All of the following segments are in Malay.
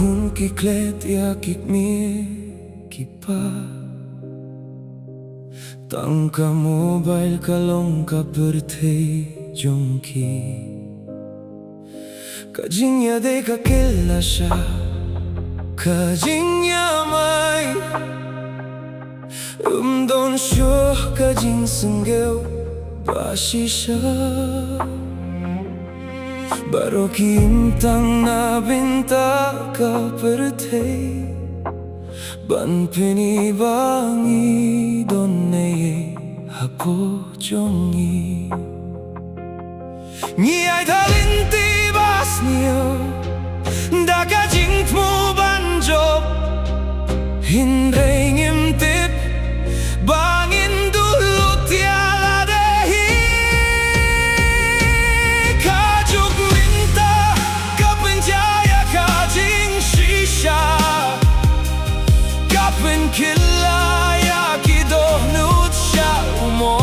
Hun kiklet ya kikmi kipa Tangka mobile kalong ka birthday jongki Kajinya de ka killa siya Kajinya may Don siya kajing senggew Basi siya Baru kintang na binta ka birthday Ban pinibangi don neye hako jongi Ni ay talinti bas niyo Da ka jingt mo banjo Hindray ngimtip bangin dulot yala dehi Kajuk minta kapenjaya kajing shisha Kapen killa ya kidohnut siya umo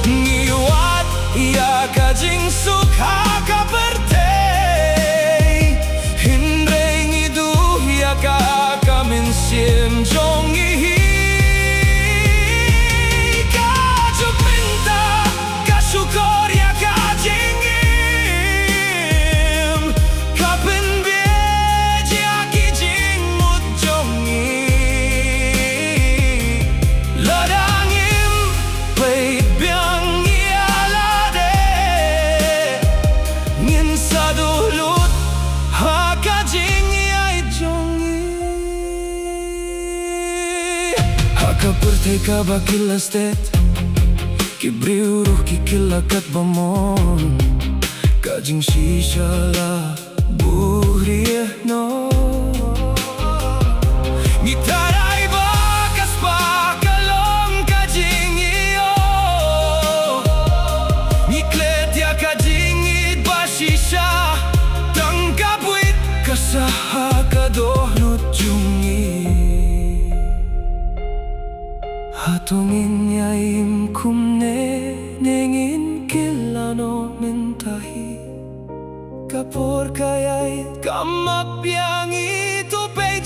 Ngiwat ya kajing sukha ka birthday Hindray ngidu ya ka kamin siem jongi Kajuk minta kasukor ya kajing im Kapen Ka birthday ka ba kilastet Kibriu ruh kikilakat bamon Kajing shisha la buhriyeh no Ngitaray bakas pa kalong kajing iyo Ngiklet ya kajing id ba shisha Tangkapwit kasaha kadohnut jungi Hatongin yaim kumne nengin kilano mentahi Kapor kayay kamap yang itu peit